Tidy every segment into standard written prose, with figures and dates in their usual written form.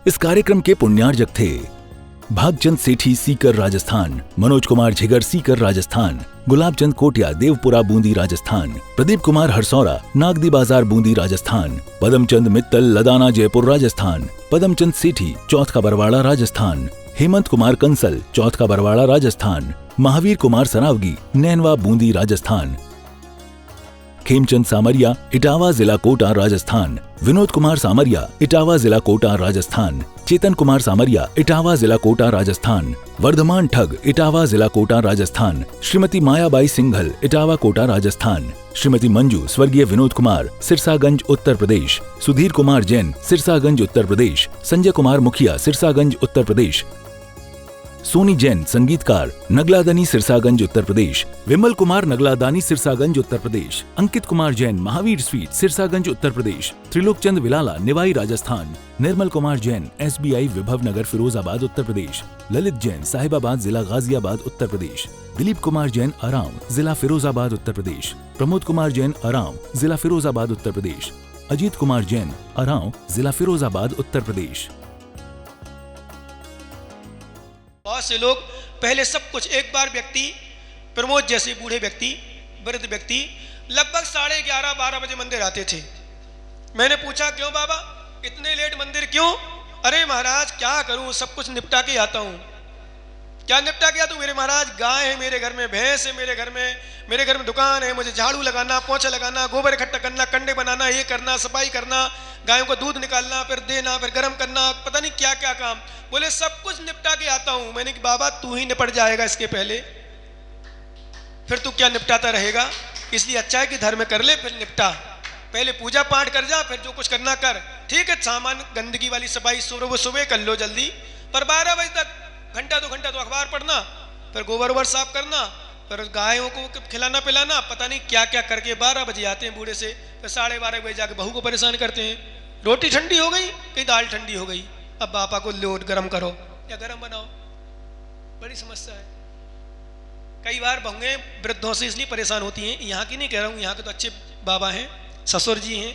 इस कार्यक्रम के पुण्यार्जक थे भागचंद सेठी सीकर राजस्थान, मनोज कुमार झिगर सीकर राजस्थान, गुलाबचंद कोटिया देवपुरा बूंदी राजस्थान, प्रदीप कुमार हरसौरा नागदी बाजार बूंदी राजस्थान, पदमचंद मित्तल लदाना जयपुर राजस्थान, पदमचंद सेठी चौथ का बरवाड़ा राजस्थान, हेमंत कुमार कंसल चौथ का बरवाड़ा राजस्थान, महावीर कुमार सरावगी नैनवा बूंदी राजस्थान, खेमचंद सामरिया इटावा जिला कोटा राजस्थान, विनोद कुमार सामरिया इटावा जिला कोटा राजस्थान, चेतन कुमार सामरिया इटावा जिला कोटा राजस्थान, वर्धमान ठग इटावा जिला कोटा राजस्थान, श्रीमती मायाबाई सिंघल इटावा कोटा राजस्थान, श्रीमती मंजू स्वर्गीय विनोद कुमार सिरसागंज उत्तर प्रदेश, सुधीर कुमार जैन सिरसागंज उत्तर प्रदेश, संजय कुमार मुखिया सिरसागंज उत्तर प्रदेश, सोनी जैन संगीतकार नगलादानी सिरसागंज उत्तर प्रदेश, विमल कुमार नगलादानी सिरसागंज उत्तर प्रदेश, अंकित कुमार जैन महावीर स्वीट सिरसागंज उत्तर प्रदेश, त्रिलोकचंद विलाला निवाई राजस्थान, निर्मल कुमार जैन SBI विभव नगर फिरोजाबाद उत्तर प्रदेश, ललित जैन साहिबाबाद जिला गाजियाबाद उत्तर प्रदेश, दिलीप कुमार जैन अराम जिला फिरोजाबाद उत्तर प्रदेश, प्रमोद कुमार जैन अराम जिला फिरोजाबाद उत्तर प्रदेश, अजीत कुमार जैन अराम जिला फिरोजाबाद उत्तर प्रदेश। बहुत से लोग पहले सब कुछ एक बार व्यक्ति प्रमोद जैसे बूढ़े व्यक्ति वृद्ध व्यक्ति लगभग 11:30-12 बजे मंदिर आते थे। मैंने पूछा क्यों बाबा इतने लेट मंदिर क्यों? अरे महाराज क्या करूं, सब कुछ निपटा के आता हूं। क्या निपटा के आता हूं? मेरे महाराज गाय है मेरे घर में, भैंस है मेरे घर में दुकान है, मुझे झाड़ू लगाना, पोछा लगाना, गोबर इकट्ठा करना, कंडे बनाना, ये करना, सफाई करना, गायों को दूध निकालना, फिर देना, फिर गर्म करना, पता नहीं क्या क्या काम। बोले सब कुछ निपटा के आता हूं। मैंने कहा बाबा तू ही निपट जाएगा इसके पहले, फिर तू क्या निपटाता रहेगा? इसलिए अच्छा है कि धर्म कर ले फिर निपटा। पहले पूजा पाठ कर जा, फिर जो कुछ करना कर। ठीक है, सामान गंदगी वाली सफाई सुबह कर लो जल्दी, पर 12 बजे तक घंटा 2 घंटा तो अखबार पढ़ना, फिर गोबर वोबर साफ करना, फिर गायों को खिलाना पिलाना, पता नहीं क्या क्या करके 12 बजे आते हैं बूढ़े से, फिर 12:30 बजे जाके बहू को परेशान करते हैं। रोटी ठंडी हो गई, कहीं दाल ठंडी हो गई, अब पापा को लोट गरम करो या गरम बनाओ। बड़ी समस्या है। कई बार बहुएं वृद्धों से इसलिए परेशान होती हैं, यहाँ की नहीं कह रहा हूँ, यहाँ के तो अच्छे बाबा हैं, ससुर जी हैं।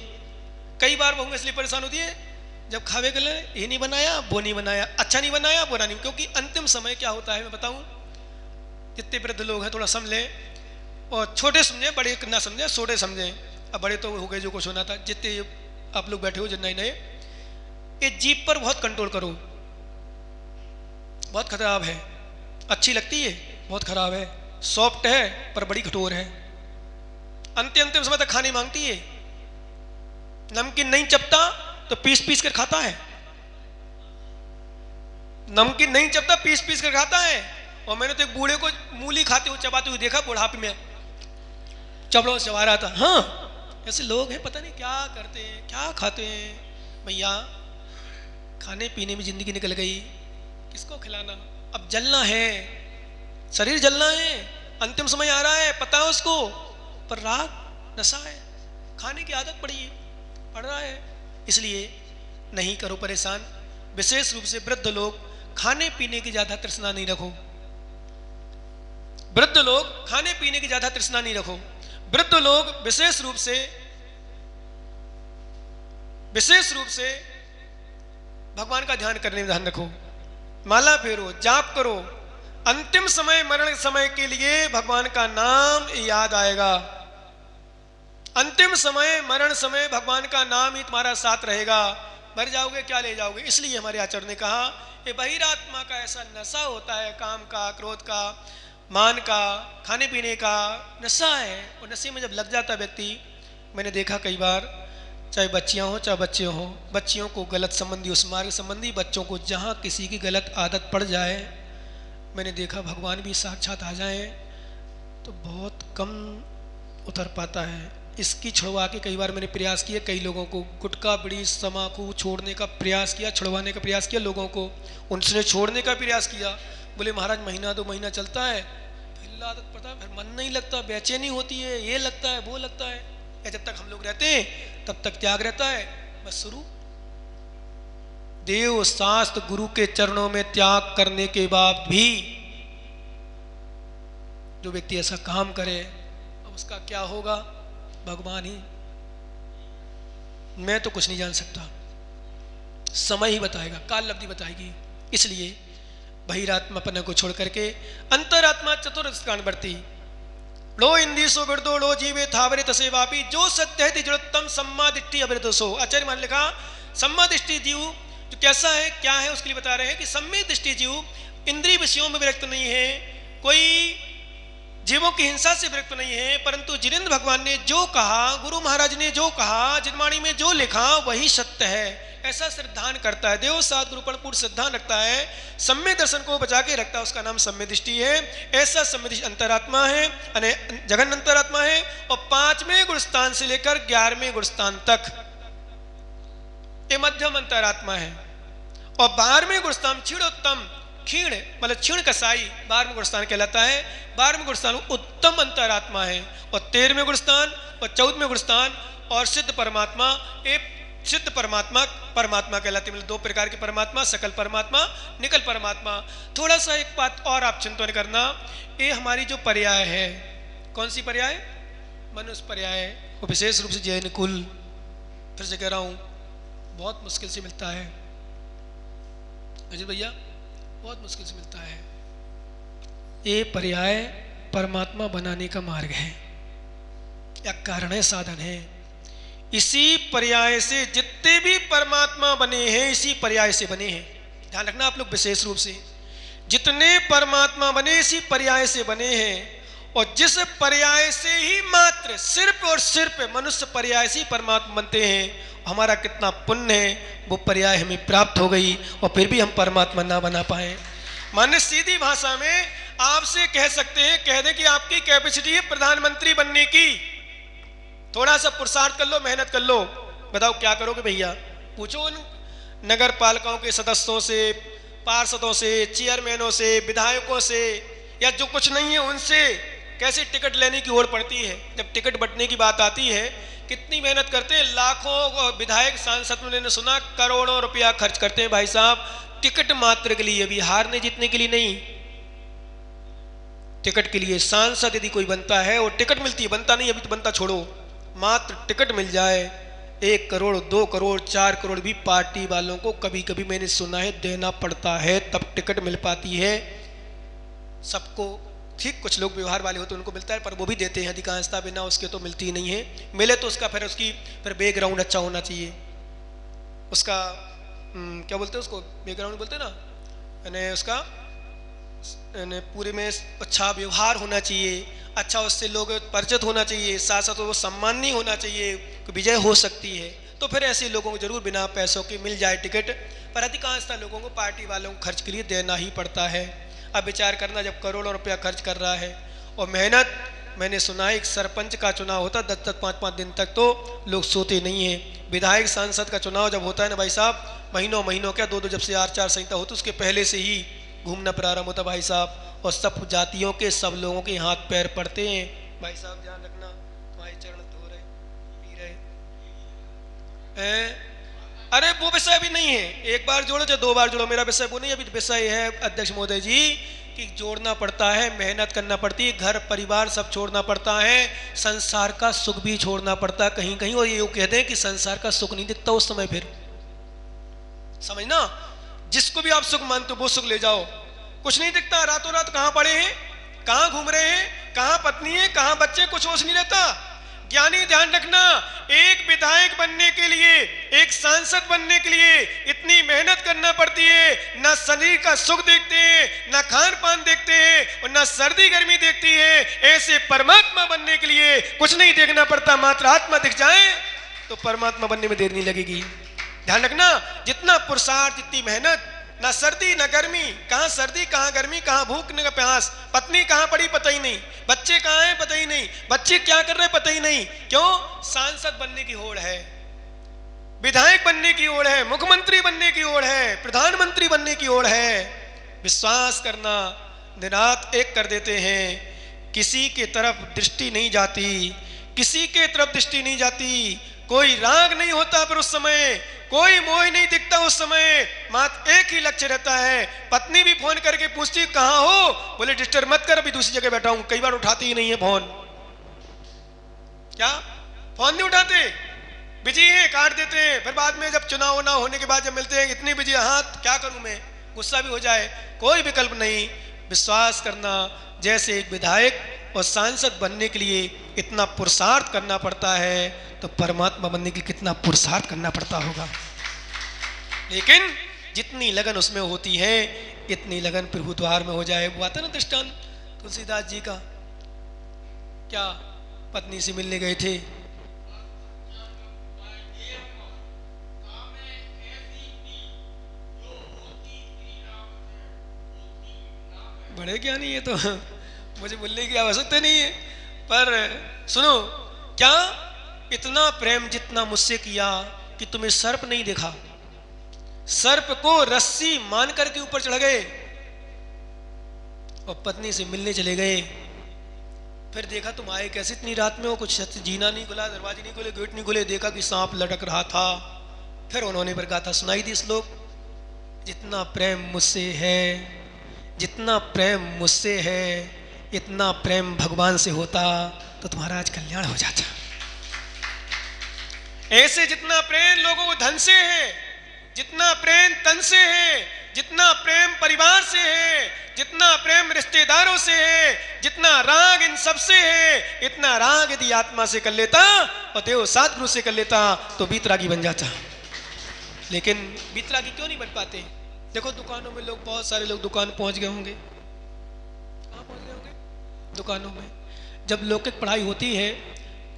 कई बार बहुएं इसलिए परेशान होती है जब खावे के लिए ये नहीं बनाया वो नहीं बनाया, अच्छा नहीं बनाया बुरा नहीं। क्योंकि अंतिम समय क्या होता है मैं बताऊं, जितने वृद्ध लोग हैं थोड़ा समझ लें, और छोटे समझें बड़े ना समझें, छोटे समझें। अब बड़े तो हो गए जो कुछ होना था। जितने आप लोग बैठे हो जो नए नए, ये जीप पर बहुत कंट्रोल करो, बहुत खराब है। अच्छी लगती है, बहुत खराब है। सॉफ्ट है पर बड़ी कठोर है। अंतिम समय तक खाने मांगती है। नमकीन नहीं चपता तो पीस पीस कर खाता है, नमकीन नहीं चपता पीस पीस कर खाता है। और मैंने तो एक बूढ़े को मूली खाते हुए चबाते हुए देखा, बुढ़ापे में चबड़ों से चबा रहा था। हाँ, ऐसे लोग हैं, पता नहीं क्या करते हैं, क्या खाते हैं। भैया खाने पीने में जिंदगी निकल गई, किसको खिलाना? अब जलना है, शरीर जलना है, अंतिम समय आ रहा है, पता है उसको, पर राग नशा है, खाने की आदत पड़ रहा है। इसलिए नहीं करो परेशान। विशेष रूप से वृद्ध लोग खाने पीने की ज्यादा तृष्णा नहीं रखो। वृद्ध लोग खाने पीने की ज्यादा तृष्णा नहीं रखो। वृद्ध लोग विशेष रूप से भगवान का ध्यान करने में ध्यान रखो। माला फेरो, जाप करो। अंतिम समय मरण समय के लिए भगवान का नाम याद आएगा। अंतिम समय मरण समय भगवान का नाम ही तुम्हारा साथ रहेगा। मर जाओगे क्या ले जाओगे? इसलिए हमारे आचार्य ने कहा ये बहिरात्मा का ऐसा नशा होता है, काम का, क्रोध का, मान का, खाने पीने का नशा है। और नशे में जब लग जाता व्यक्ति, मैंने देखा कई बार, चाहे बच्चियां हो चाहे बच्चे हों, बच्चियों को गलत संबंधी, उस मार्ग संबंधी बच्चों को जहाँ किसी की गलत आदत पड़ जाए, मैंने देखा भगवान भी साक्षात आ जाए तो बहुत कम उतर पाता है। इसकी छुड़वा के कई बार मैंने प्रयास किया, कई लोगों को गुटखा बीड़ी तंबाकू छोड़ने का प्रयास किया, छुड़वाने का प्रयास किया लोगों को, उनसे छोड़ने का प्रयास किया। बोले महाराज महीना 2 महीना चलता है, फिर आदत पड़ता है, फिर मन नहीं लगता, बेचैनी होती है, ये लगता है वो लगता है। या जब तक हम लोग रहते हैं तब तक त्याग रहता है। बस शुरू देव शास्त्र गुरु के चरणों में त्याग करने के बाद भी जो व्यक्ति ऐसा काम करे, अब उसका क्या होगा भगवान ही, मैं तो कुछ नहीं जान सकता। समय ही बताएगा, काल लब्धि बताएगी। इसलिए बहिरात्मापन को छोड़ करके अंतरात्मा चतुर्थ बढ़ती। लो इंदी सो बिरदो लो जीवे थावरे तसे वापी जो सत्य है तिजोत्तम सम्मा दृष्टि अवृत सो। आचार्य मान लिखा सम्मा दृष्टि जीव जो कैसा है क्या है उसके लिए बता रहे हैं कि सम्य दृष्टि जीव इंद्रिय विषयों में विरक्त नहीं है, कोई जीवों की हिंसा से विरक्त नहीं है, परंतु जिनेंद्र भगवान ने जो कहा, गुरु महाराज ने जो कहा, जिनवाणी में जो लिखा वही सत्य है, ऐसा श्रद्धान करता है। देव सात गुरुपण पूर्ण श्रद्धान रखता है, सम्य दर्शन को बचा के रखता है, उसका नाम सम्य दृष्टि है। ऐसा सम्य दृष्टि अंतरात्मा है, जगन अंतरात्मा है। और 5वें गुणस्थान से लेकर 11वें गुणस्थान तक ये मध्यम अंतरात्मा है। और 12वें गुणस्थान क्षीणोत्तम, क्षीण मतलब क्षीण कसाई 12वें गुणस्थान कहलाता है। 12वें गुणस्थान उत्तम अंतरात्मा है। और 13वें गुणस्थान और 14वें गुणस्थान और सिद्ध परमात्मा, एक सिद्ध परमात्मा परमात्मा कहलाते हैं। मतलब 2 प्रकार के परमात्मा, सकल परमात्मा, निकल परमात्मा। थोड़ा सा एक बात और आप चिंतन करना, ये हमारी जो पर्याय है, कौन सी पर्याय? मनुष्य पर्याय, वो विशेष रूप से जैन कुल, फिर से कह रहा हूँ, बहुत मुश्किल से मिलता है अजीत भैया, बहुत मुश्किल से मिलता है। ये पर्याय परमात्मा बनाने का मार्ग है या कारण है, साधन है। इसी पर्याय से जितने भी परमात्मा बने हैं इसी पर्याय से बने हैं। ध्यान रखना आप लोग, विशेष रूप से जितने परमात्मा बने इसी पर्याय से बने हैं। और जिस पर्याय से ही मात्र सिर्फ और सिर्फ मनुष्य पर्याय से ही परमात्मा बनते हैं, हमारा कितना पुण्य है, वो पर्याय हमें प्राप्त हो गई और फिर भी हम परमात्मा ना बना पाए। माने सीधी भाषा में आपसे कह सकते हैं, कह दें कि आपकी कैपेसिटी है प्रधानमंत्री बनने की, थोड़ा सा पुरुषार्थ कर लो, मेहनत कर लो। बताओ क्या करोगे भैया? पूछो उन नगर पालिकाओं के सदस्यों से, पार्षदों से, चेयरमैनों से, विधायकों से, या जो कुछ नहीं है उनसे, कैसे टिकट लेने की ओर पड़ती है। जब टिकट बंटने की बात आती है कितनी मेहनत करते हैं। लाखों विधायक सांसद ने सुना करोड़ों रुपया खर्च करते हैं भाई साहब टिकट मात्र के लिए, अभी हारने जीतने के लिए नहीं, टिकट के लिए। सांसद यदि कोई बनता है और टिकट मिलती है, बनता नहीं, अभी तो बनता छोड़ो, मात्र टिकट मिल जाए 1 करोड़ 2 करोड़ 4 करोड़ भी पार्टी वालों को कभी कभी मैंने सुना है देना पड़ता है, तब टिकट मिल पाती है सबको। ठीक, कुछ लोग व्यवहार वाले होते हैं उनको मिलता है, पर वो भी देते हैं अधिकांशता, बिना उसके तो मिलती नहीं है। मिले तो उसका फिर बैकग्राउंड अच्छा होना चाहिए, उसका क्या बोलते हैं उसको, बैकग्राउंड बोलते हैं ना, यानी उसका पूरे में अच्छा व्यवहार होना चाहिए, अच्छा उससे लोग परिचित होना चाहिए, साथ साथ वो सम्माननीय होना चाहिए, विजय हो सकती है। तो फिर ऐसे लोगों को जरूर बिना पैसों के मिल जाए टिकट, पर अधिकांशता लोगों को पार्टी वालों को खर्च के लिए देना ही पड़ता है। अब विचार करना, जब करोड़ों रुपया खर्च कर रहा है और मेहनत, मैंने सुना है एक सरपंच का चुनाव होता 10-10 5-5 दिन तक तो लोग सोते नहीं हैं। विधायक सांसद का चुनाव जब होता है ना भाई साहब, महीनों महीनों क्या 2-2 जब से आचार संहिता होती उसके पहले से ही घूमना प्रारंभ होता भाई साहब, और सब जातियों के सब लोगों के हाथ पैर पड़ते हैं। भाई साहब ध्यान रखना, तुम्हारे चरण धो रहे पी रहे। अरे वो विषय भी नहीं है, एक बार जोड़ो चाहे 2 बार जोड़ो, मेरा विषय वो नहीं। अभी विषय है अध्यक्ष महोदय जी कि जोड़ना पड़ता है, मेहनत करना पड़ती है, घर परिवार सब छोड़ना पड़ता है, संसार का सुख भी छोड़ना पड़ता है कहीं कहीं। और ये कहते हैं कि संसार का सुख नहीं दिखता उस समय, फिर समझना, जिसको भी आप सुख मानते हो वो सुख ले जाओ, कुछ नहीं दिखता। रातों रात कहां पड़े हैं, कहां घूम रहे हैं, कहां पत्नी है, कहां बच्चे, कुछ होश नहीं रहता। ज्ञानी ध्यान रखना, एक विधायक बनने के लिए, एक सांसद बनने के लिए इतनी मेहनत करना पड़ती है। ना शरीर का सुख देखते हैं, ना खान पान देखते हैं, और ना सर्दी गर्मी देखती है। ऐसे परमात्मा बनने के लिए कुछ नहीं देखना पड़ता, मात्र आत्मा दिख जाए तो परमात्मा बनने में देर नहीं लगेगी। ध्यान रखना, जितना पुरुषार्थ, जितनी मेहनत, ना सर्दी ना गर्मी, कहां सर्दी कहां गर्मी, कहां भूख न प्यास, पत्नी कहां पड़ी पता ही नहीं, बच्चे कहां हैं पता ही नहीं, बच्चे क्या कर रहे हैं पता ही नहीं। क्यों? सांसद बनने की होड़ है, विधायक बनने की ओर है, मुख्यमंत्री बनने की ओर है, प्रधानमंत्री बनने की ओर है। विश्वास करना, दिन रात एक कर देते हैं, किसी के तरफ दृष्टि नहीं जाती, किसी के तरफ दृष्टि नहीं जाती, कोई राग नहीं होता, पर उस समय कोई मोह नहीं दिखता, उस समय मात्र एक ही लक्ष्य रहता है। पत्नी भी फोन करके पूछती कहां हो, बोले डिस्टर्ब मत कर, अभी दूसरी जगह बैठा हूं। कई बार उठाती ही नहीं है फोन, क्या फोन नहीं उठाते, बिजी हैं, काट देते हैं, फिर बाद में जब चुनाव ना होने के बाद जब मिलते हैं इतनी बिजी, हाँ क्या करूं मैं, गुस्सा भी हो जाए, कोई विकल्प नहीं। विश्वास करना, जैसे एक विधायक और सांसद बनने के लिए इतना पुरुषार्थ करना पड़ता है, तो परमात्मा बनने के लिए कितना पुरुषार्थ करना पड़ता होगा। लेकिन जितनी लगन उसमें होती है, इतनी लगन प्रभु द्वार में हो जाए। वो आता ना दृष्टांत तुलसीदास जी का, क्या पत्नी से मिलने गए थे, बड़े ज्ञानी है, तो मुझे बोलने की आवश्यकता नहीं है, पर सुनो, क्या इतना प्रेम जितना मुझसे किया कि तुम्हें सर्प नहीं देखा, सर्प को रस्सी मान करके ऊपर चढ़ गए और पत्नी से मिलने चले गए। फिर देखा तुम आए कैसे इतनी रात में हो, कुछ जीना नहीं खुला, दरवाजे नहीं खुले, गेट नहीं खुले, देखा कि सांप लटक रहा था। फिर उन्होंने पर गाथा सुनाई दी श्लोक, जितना प्रेम मुझसे है, जितना प्रेम मुझसे है, इतना प्रेम भगवान से होता तो तुम्हारा आज कल्याण हो जाता। ऐसे जितना प्रेम लोगों को धन से है, जितना प्रेम तन से है, जितना प्रेम परिवार से है, जितना प्रेम रिश्तेदारों से है, जितना राग इन सब से है, इतना राग यदि आत्मा से कर लेता और देव सद्गुरु से कर लेता तो बीतरागी बन जाता। लेकिन बीतरागी क्यों नहीं बन पाते? देखो दुकानों में लोग, बहुत सारे लोग दुकान पहुंच गए होंगे, कहाँ पहुंच गए होंगे? दुकानों में जब लौकिक पढ़ाई होती है,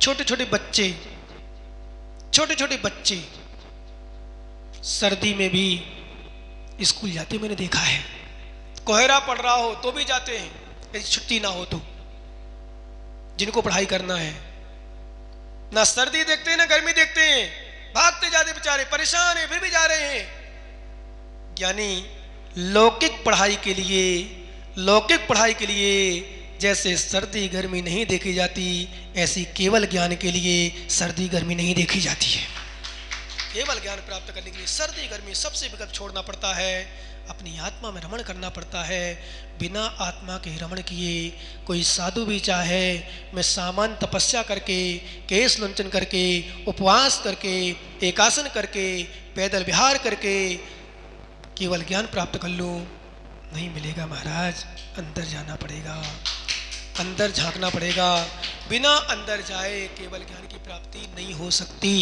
छोटे छोटे बच्चे सर्दी में भी स्कूल जाते मैंने देखा है। कोहरा पड़ रहा हो तो भी जाते हैं, यदि छुट्टी ना हो तो, जिनको पढ़ाई करना है। ना सर्दी देखते हैं ना गर्मी देखते हैं, भागते जाते बेचारे, परेशान हैं फिर भी जा रहे हैं। यानी लौकिक पढ़ाई के लिए जैसे सर्दी गर्मी नहीं देखी जाती, ऐसी केवल ज्ञान के लिए सर्दी गर्मी नहीं देखी जाती है। केवल ज्ञान प्राप्त करने के लिए सर्दी गर्मी सबसे विकल्प छोड़ना पड़ता है, अपनी आत्मा में रमण करना पड़ता है। बिना आत्मा के रमण किए कोई साधु भी चाहे मैं सामान्य तपस्या करके, केश लुंचन करके, उपवास करके, एकासन करके, पैदल विहार करके केवल ज्ञान प्राप्त कर लूँ, नहीं मिलेगा महाराज। अंदर जाना पड़ेगा, अंदर झांकना पड़ेगा। बिना अंदर जाए केवल ज्ञान की प्राप्ति नहीं हो सकती।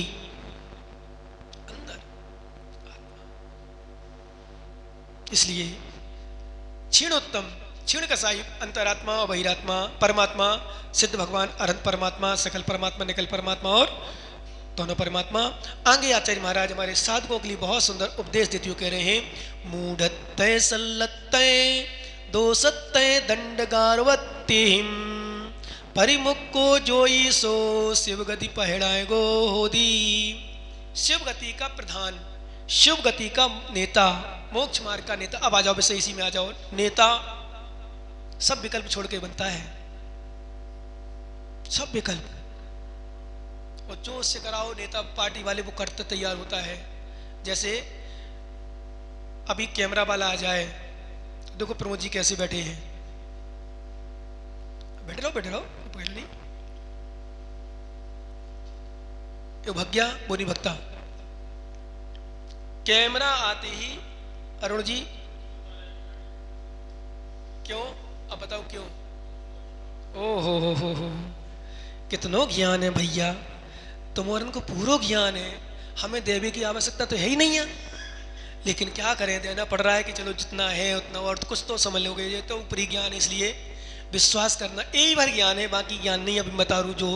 अंदर इसलिए क्षीणोत्तम, क्षीण कसाई, अंतरात्मा और बहिरात्मा, परमात्मा, सिद्ध भगवान, अनंत परमात्मा, सकल परमात्मा, निकल परमात्मा और दोनों परमात्मा। आगे आचार्य महाराज हमारे साधकों के लिए बहुत सुंदर उपदेश देते हुए कह रहे हैं, मूढ़त्तय सल्लत्तय दोषत्तय दंडगारवत्तिहिम परिमुक्को जोई सो शिवगति पहड़ाए गो होदी। शिवगति का प्रधान, शिवगति का नेता, मोक्ष मार्ग का नेता। अब आ जाओ वैसे इसी में आ जाओ। नेता सब विकल्प छोड़ के बनता है, सब विकल्प। और जो उससे कराओ नेता पार्टी वाले वो करते तैयार होता है। जैसे अभी कैमरा वाला आ जाए, देखो प्रमोद जी कैसे बैठे हैं, बैठे रहो बैठ नहीं, ये भग्या वो नहीं भगता। कैमरा आते ही अरुण जी क्यों, अब बताओ क्यों? ओ हो कितनो ज्ञान है भैया, तुम्हारे को पूरा ज्ञान है, हमें देवे की आवश्यकता तो है ही नहीं है। लेकिन क्या करें, देना पड़ रहा है कि चलो जितना है उतना, और कुछ तो समझ लोगे, ये तो ऊपरी ज्ञान है, इसलिए विश्वास करना यही भर ज्ञान है, बाकी ज्ञान नहीं। अभी बता रू जो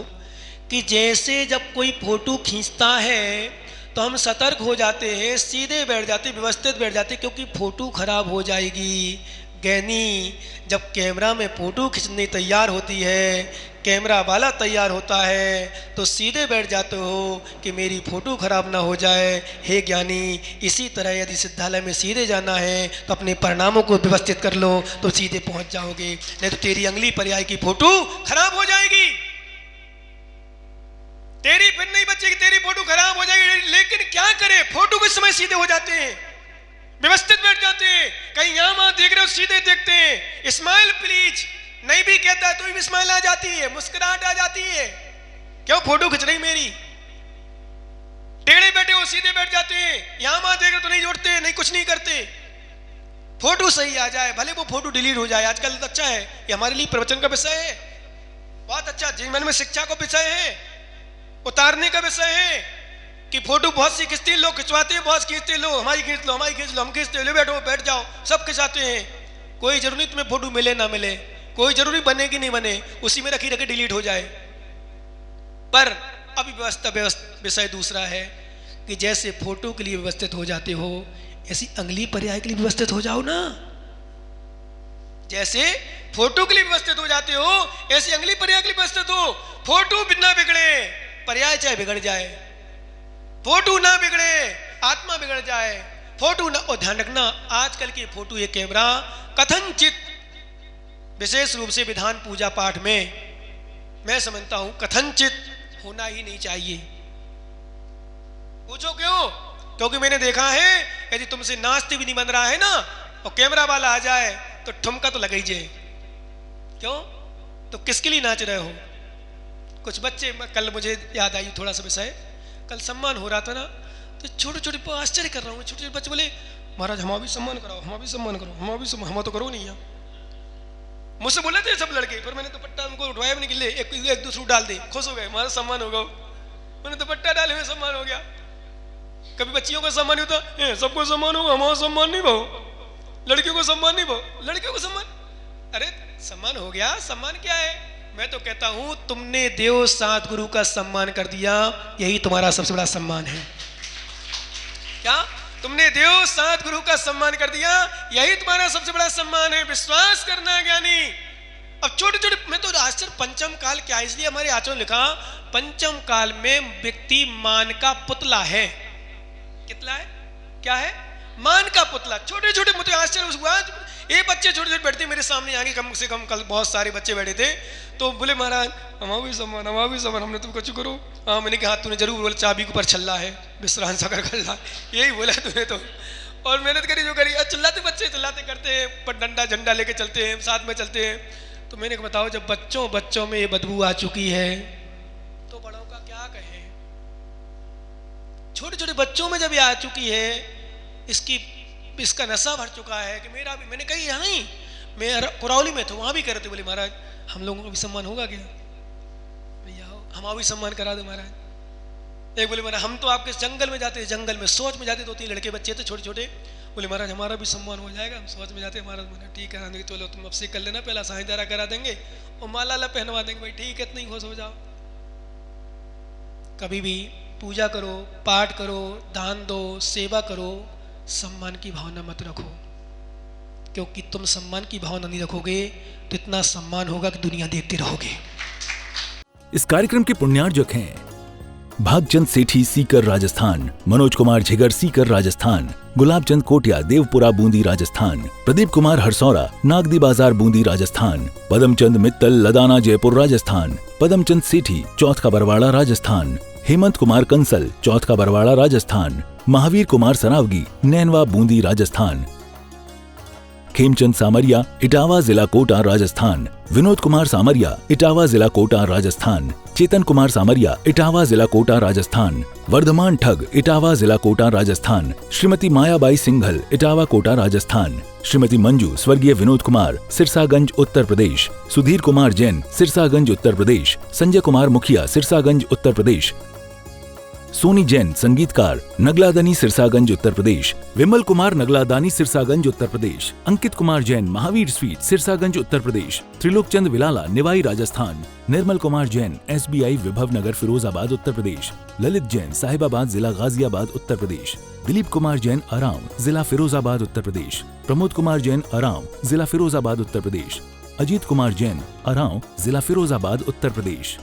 कि जैसे जब कोई फोटो खींचता है तो हम सतर्क हो जाते हैं, सीधे बैठ जाते, व्यवस्थित बैठ जाते, क्योंकि फोटो खराब हो जाएगी। गैनी जब कैमरा में फोटो खींचने तैयार होती है, कैमरा वाला तैयार होता है, तो सीधे बैठ जाते हो कि मेरी फोटो खराब ना हो जाए। हे ज्ञानी, इसी तरह यदि सिद्धालय में सीधे जाना है तो अपने परिणामों को व्यवस्थित कर लो तो सीधे पहुंच जाओगे, नहीं तो तेरी अंगली पर्याय की फोटो खराब हो जाएगी, तेरी फिर नहीं बचेगी, तेरी फोटो खराब हो जाएगी। लेकिन क्या करें, फोटो के समय सीधे हो जाते हैं, व्यवस्थित बैठ जाते हैं। कहीं यहां वहां देख रहे हो सीधे देखते हैं। स्माइल प्लीज नहीं भी कहता है तो भी स्माइल आ जाती है, मुस्कुराहट आ जाती है। क्यों? फोटो खिंच रही मेरी। यहां वहां देख रहे तो नहीं जोड़ते, नहीं कुछ नहीं करते। फोटो सही आ जाए, भले वो फोटो डिलीट हो जाए, आजकल तो अच्छा है, ये हमारे लिए प्रवचन का विषय है, बहुत अच्छा जीवन में शिक्षा का विषय है, उतारने का विषय है कि फोटो बहुत सी खींचते हैं लोग, खिंचवाते हैं, बहुत खींचते लो, हमारी खींच लो, हमारी खींच लो, हम खींचते ले बैठो, बैठ जाओ, सब खिंचाते हैं। कोई जरूरी तुम्हें फोटो मिले ना मिले, कोई जरूरी बने कि नहीं बने, उसी में रखी रखे डिलीट हो जाए। पर अभी विषय दूसरा है कि जैसे फोटो के लिए व्यवस्थित हो जाते हो, ऐसी अंगली पर्याय के लिए व्यवस्थित हो जाओ ना। जैसे फोटो के लिए व्यवस्थित हो जाते हो, ऐसी अंगली पर्याय के लिए व्यवस्थित हो। फोटो बिना बिगड़े, पर्याय चाहे बिगड़ जाए, फोटो ना बिगड़े, आत्मा बिगड़ जाए, फोटो ना। और ध्यान रखना, आजकल की फोटो ये कैमरा कथनचित, विशेष रूप से विधान पूजा पाठ में मैं समझता हूं कथनचित होना ही नहीं चाहिए। पूछो क्यों? क्योंकि मैंने देखा है, यदि तुमसे नाचते भी नहीं बन रहा है ना, और कैमरा वाला आ जाए तो ठुमका तो लगा ही जाए। क्यों? तो किसके लिए नाच रहे हो? कुछ बच्चे, कल मुझे याद आई थोड़ा सा विषय, कल सम्मान हो रहा था ना, तो छोटे छोटे आश्चर्य कर रहा हूँ, छोटे छोटे बच्चे बोले महाराज हमारा भी सम्मान कराओ, हमारा भी सम्मान करो, हमारा भी सम्मान, हम तो करो नहीं। मुझसे बोले थे सब लड़के, पर मैंने दुपट्टा उनको उठवाया भी नहीं, ले एक दूसरे डाल दे, खुश हो गए, हमारा सम्मान होगा। मैंने दुपट्टा डाले हुए सम्मान हो गया। कभी बच्चियों का सम्मान नहीं होता, सबको सम्मान होगा, हमारा सम्मान नहीं भाव, लड़कियों को सम्मान नहीं भाव, लड़कियों को सम्मान, अरे सम्मान हो गया, सम्मान क्या है? मैं तो कहता हूं तुमने देव सात गुरु का सम्मान कर दिया, यही तुम्हारा सबसे बड़ा सम्मान है। क्या? तुमने देव सात गुरु का सम्मान कर दिया, यही तुम्हारा सबसे बड़ा सम्मान है। विश्वास करना ज्ञानी। अब छोटे छोटे, मैं तो आश्चर्य, पंचम काल क्या, इसलिए हमारे आचार्यों ने लिखा पंचम काल में व्यक्ति मान का पुतला है। कितला है? क्या है? मान का पुतला। छोटे छोटे, मुझे आश्चर्य हुआ, ये बच्चे छोटे छोटे बैठते मेरे सामने, आगे कम से कम कल बहुत सारे बच्चे बैठे थे, तो बोले महाराज हमारा भी सम्मान, हमारा भी सम्मान, हमने तुम कुछ करो। हाँ, मैंने कहा तूने जरूर बोला, चाबी के ऊपर छल्ला है, विश्रांत सागर खल्ला, यही बोला तूने तो। और मेहनत करी जो करी, चिल्लाते बच्चे चिल्लाते करते हैं, पर डंडा झंडा लेके चलते हैं, साथ में चलते हैं। तो मैंने बताओ, जब बच्चों में ये बदबू आ चुकी है तो बड़ों का क्या कहे? छोटे छोटे बच्चों में जब ये आ चुकी है, इसका नशा भर चुका है कि मेरा भी, मैंने कही यहाँ ही, मैं कुरौली में था, वहां भी कह रहे थे, बोले महाराज हम लोगों का भी सम्मान होगा क्या? भैया हमारा भी सम्मान करा दो महाराज। एक बोले महाराज हम तो आपके जंगल में जाते, जंगल में सोच में जाते, 2-3 लड़के बच्चे थे छोटे छोटे, बोले महाराज हमारा भी सम्मान हो जाएगा, हम सोच में जाते। महाराज मैंने ठीक है, तो लो तुम अब से कर लेना, पहला साहिदारा करा देंगे और माला पहनवा देंगे। भाई ठीक है, इतनी खुश हो जाओ। कभी भी पूजा करो, पाठ करो, दान दो, सेवा करो, सम्मान की भावना मत रखो, क्योंकि तुम सम्मान की भावना नहीं रखोगे तो इतना सम्मान होगा कि दुनिया देखते रहोगे। इस कार्यक्रम के पुण्यार्जक हैं भागचंद सेठी सीकर राजस्थान, मनोज कुमार झिगर सीकर राजस्थान, गुलाबचंद कोटिया देवपुरा बूंदी राजस्थान, प्रदीप कुमार हरसौरा नागदी बाजार बूंदी राजस्थान, पदमचंद मित्तल लदाना जयपुर राजस्थान, पदमचंद सेठी चौथ का बरवाड़ा राजस्थान, हेमंत कुमार कंसल चौथ का बरवाड़ा राजस्थान, महावीर कुमार सरावगी नैनवा बूंदी राजस्थान, खेमचंद सामरिया इटावा जिला कोटा राजस्थान, विनोद कुमार सामरिया इटावा जिला कोटा राजस्थान, चेतन कुमार सामरिया इटावा जिला कोटा राजस्थान, वर्धमान ठग इटावा जिला कोटा राजस्थान, श्रीमती मायाबाई सिंघल इटावा कोटा राजस्थान, श्रीमती मंजू स्वर्गीय विनोद कुमार सिरसागंज उत्तर प्रदेश, सुधीर कुमार जैन सिरसागंज उत्तर प्रदेश, संजय कुमार मुखिया सिरसागंज उत्तर प्रदेश, सोनी जैन संगीतकार नगलादानी सिरसागंज उत्तर प्रदेश, विमल कुमार नगलादानी सिरसागंज उत्तर प्रदेश, अंकित कुमार जैन महावीर स्वीट सिरसागंज उत्तर प्रदेश, त्रिलोकचंद विलाला निवाई राजस्थान, निर्मल कुमार जैन SBI विभव नगर फिरोजाबाद उत्तर प्रदेश, ललित जैन साहिबाबाद जिला गाजियाबाद उत्तर प्रदेश, दिलीप कुमार जैन अराम जिला फिरोजाबाद उत्तर प्रदेश, प्रमोद कुमार जैन अराम जिला फिरोजाबाद उत्तर प्रदेश, अजीत कुमार जैन अराम जिला फिरोजाबाद उत्तर प्रदेश।